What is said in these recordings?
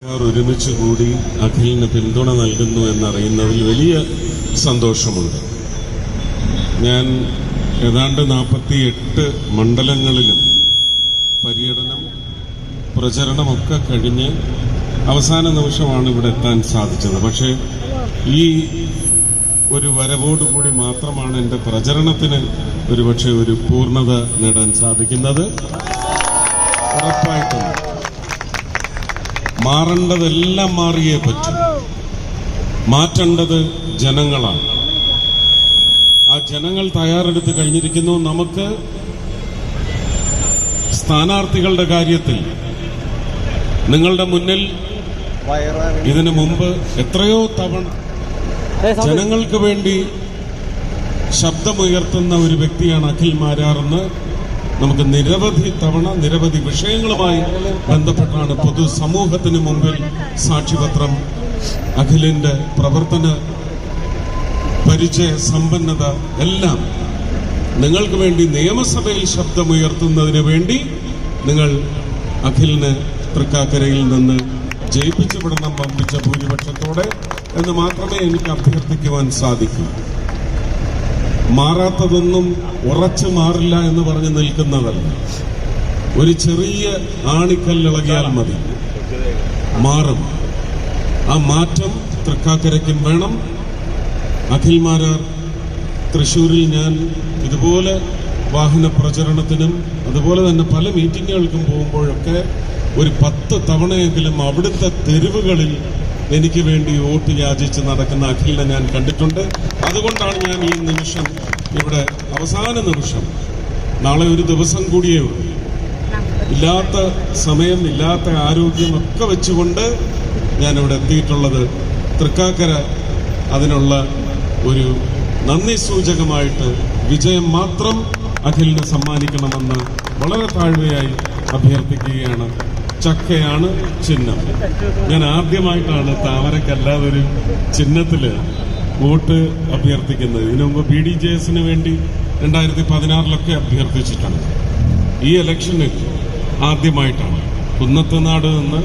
ഒരുമിച്ച് കൂടി അഖിലിന് പിന്തുണ നൽകുന്നു എന്നറിയുന്നതിൽ വലിയ സന്തോഷമുണ്ട്. ഞാൻ ഏതാണ്ട് 48 മണ്ഡലങ്ങളിലും പര്യടനം പ്രചരണമൊക്കെ കഴിഞ്ഞ് അവസാന നിമിഷമാണ് ഇവിടെ എത്താൻ സാധിച്ചത്. പക്ഷേ ഈ ഒരു വരവോടുകൂടി മാത്രമാണ് എൻ്റെ പ്രചരണത്തിന് ഒരുപക്ഷെ ഒരു പൂർണ്ണത നേടാൻ സാധിക്കുന്നത്. ഉറപ്പായിട്ടും മാറേണ്ടതെല്ലാം മാറിയേ പറ്റും. മാറ്റേണ്ടത് ജനങ്ങളാണ്. ആ ജനങ്ങൾ തയ്യാറെടുത്ത് കഴിഞ്ഞിരിക്കുന്നു. നമുക്ക് സ്ഥാനാർത്ഥികളുടെ കാര്യത്തിൽ നിങ്ങളുടെ മുന്നിൽ ഇതിനു മുമ്പ് എത്രയോ തവണ ജനങ്ങൾക്ക് വേണ്ടി ശബ്ദമുയർത്തുന്ന ഒരു വ്യക്തിയാണ് അഖിൽ മാരാറെന്ന് നമുക്ക് നിരവധി തവണ നിരവധി വിഷയങ്ങളുമായി ബന്ധപ്പെട്ടാണ് പൊതുസമൂഹത്തിന് മുമ്പിൽ സാക്ഷ്യപത്രം അഖിലിന്റെ പ്രവർത്തന പരിചയ സമ്പന്നത എല്ലാം നിങ്ങൾക്ക് വേണ്ടി നിയമസഭയിൽ ശബ്ദമുയർത്തുന്നതിന് വേണ്ടി നിങ്ങൾ അഖിലിന് തൃക്കാക്കരയിൽ നിന്ന് ജയിപ്പിച്ചു വിടണം വമ്പിച്ച ഭൂരിപക്ഷത്തോടെ എന്ന് മാത്രമേ എനിക്ക് അഭ്യർത്ഥിക്കുവാൻ സാധിക്കൂ. മാറാത്തതൊന്നും ഉറച്ചു മാറില്ല എന്ന് പറഞ്ഞ് നിൽക്കുന്നതല്ല. ഒരു ചെറിയ ആണിക്കല്ലിളകിയാൽ മതി, മാറും. ആ മാറ്റം തൃക്കാക്കരയ്ക്കും വേണം. അഖിൽ മാരാർ തൃശ്ശൂരിൽ ഞാൻ ഇതുപോലെ വാഹന പ്രചരണത്തിനും അതുപോലെ തന്നെ പല മീറ്റിങ്ങുകൾക്കും പോകുമ്പോഴൊക്കെ ഒരു 10 തവണയെങ്കിലും അവിടുത്തെ തെരുവുകളിൽ എനിക്ക് വേണ്ടി വോട്ട് യാചിച്ച് നടക്കുന്ന അഖിലിനെ ഞാൻ കണ്ടിട്ടുണ്ട്. അതുകൊണ്ടാണ് ഞാൻ ഈ നിമിഷം ഇവിടെ അവസാന നിമിഷം, നാളെ ഒരു ദിവസം കൂടിയേ ഉള്ളൂ, ഇല്ലാത്ത സമയം ഇല്ലാത്ത ആരോഗ്യമൊക്കെ വെച്ചുകൊണ്ട് ഞാനിവിടെ എത്തിയിട്ടുള്ളത്. തൃക്കാക്കര അതിനുള്ള ഒരു നന്ദി സൂചകമായിട്ട് വിജയം മാത്രം അഖിലിന് സമ്മാനിക്കണമെന്ന് വളരെ താഴ്മയായി അഭ്യർത്ഥിക്കുകയാണ്. ചക്കയാണ് ചിഹ്നം. ഞാൻ ആദ്യമായിട്ടാണ് താമരക്കല്ലാതെ ഒരു ചിഹ്നത്തില് വോട്ട് അഭ്യർത്ഥിക്കുന്നത്. ഇതിനു മുമ്പ് BDJS വേണ്ടി 2016 അഭ്യർത്ഥിച്ചിട്ടുണ്ട്. ഈ ഇലക്ഷനിൽ ആദ്യമായിട്ടാണ്. കുന്നത്തുനാട് നിന്ന്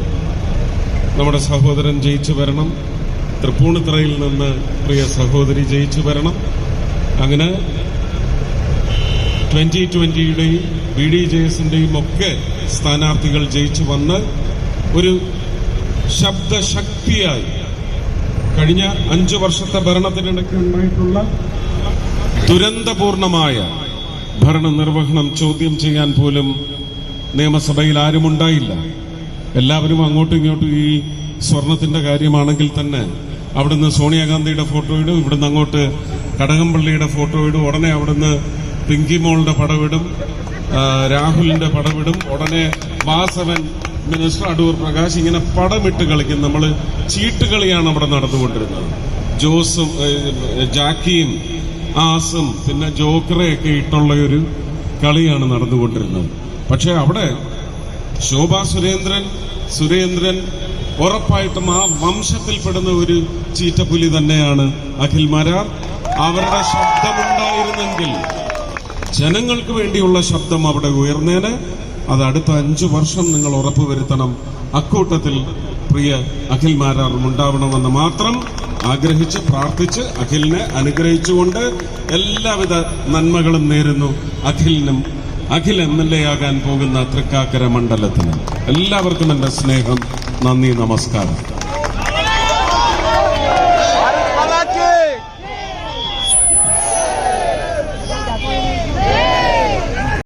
നമ്മുടെ സഹോദരൻ ജയിച്ചു വരണം, തൃപ്പൂണിത്തുറയിൽ നിന്ന് പ്രിയ സഹോദരി ജയിച്ചു വരണം. അങ്ങനെ 2020-യുടെയും BDJS-ന്റെയും ഒക്കെ സ്ഥാനാർത്ഥികൾ ജയിച്ചു വന്ന് ഒരു ശബ്ദശക്തിയായി കഴിഞ്ഞ 5 വർഷത്തെ ഭരണത്തിനിടയ്ക്ക് ഉണ്ടായിട്ടുള്ള ദുരന്തപൂർണമായ ഭരണനിർവഹണം ചോദ്യം ചെയ്യാൻ പോലും നിയമസഭയിൽ ആരുമുണ്ടായില്ല. എല്ലാവരും അങ്ങോട്ടും ഇങ്ങോട്ടും ഈ സ്വർണത്തിന്റെ കാര്യമാണെങ്കിൽ തന്നെ അവിടുന്ന് സോണിയാഗാന്ധിയുടെ ഫോട്ടോ ഇടും, ഇവിടുന്ന് അങ്ങോട്ട് കടകംപള്ളിയുടെ ഫോട്ടോ ഇടും, ഉടനെ അവിടുന്ന് പിങ്കി മോളുടെ പടവിടും, രാഹുലിന്റെ പടവിടും, ഉടനെ വാസവൻ മിനിസ്റ്റർ അടൂർ പ്രകാശ്, ഇങ്ങനെ പടമിട്ട് കളിക്കും. നമ്മൾ ചീട്ടുകളിയാണ് അവിടെ നടന്നുകൊണ്ടിരുന്നത്. ജോസും ജാക്കിയും ആസും പിന്നെ ജോക്കറെയൊക്കെ ഇട്ടുള്ള ഒരു കളിയാണ് നടന്നുകൊണ്ടിരുന്നത്. പക്ഷെ അവിടെ ശോഭാ സുരേന്ദ്രൻ ഉറപ്പായിട്ടും ആ വംശത്തിൽപ്പെടുന്ന ഒരു ചീറ്റപ്പുലി തന്നെയാണ് അഖിൽ മാരാർ. അവരുടെ ശബ്ദമുണ്ടായിരുന്നെങ്കിൽ, ജനങ്ങൾക്ക് വേണ്ടിയുള്ള ശബ്ദം അവിടെ ഉയർന്നേന്. അത് അടുത്ത 5 വർഷം നിങ്ങൾ ഉറപ്പുവരുത്തണം. അക്കൂട്ടത്തിൽ പ്രിയ അഖിൽ മാരാറും ഉണ്ടാവണമെന്ന് മാത്രം ആഗ്രഹിച്ച് പ്രാർത്ഥിച്ച് അഖിലിനെ അനുഗ്രഹിച്ചുകൊണ്ട് എല്ലാവിധ നന്മകളും നേരുന്നു അഖിൽ MLA ആകാൻ പോകുന്ന തൃക്കാക്കര മണ്ഡലത്തിന്. എല്ലാവർക്കും എൻ്റെ സ്നേഹം, നന്ദി, നമസ്കാരം.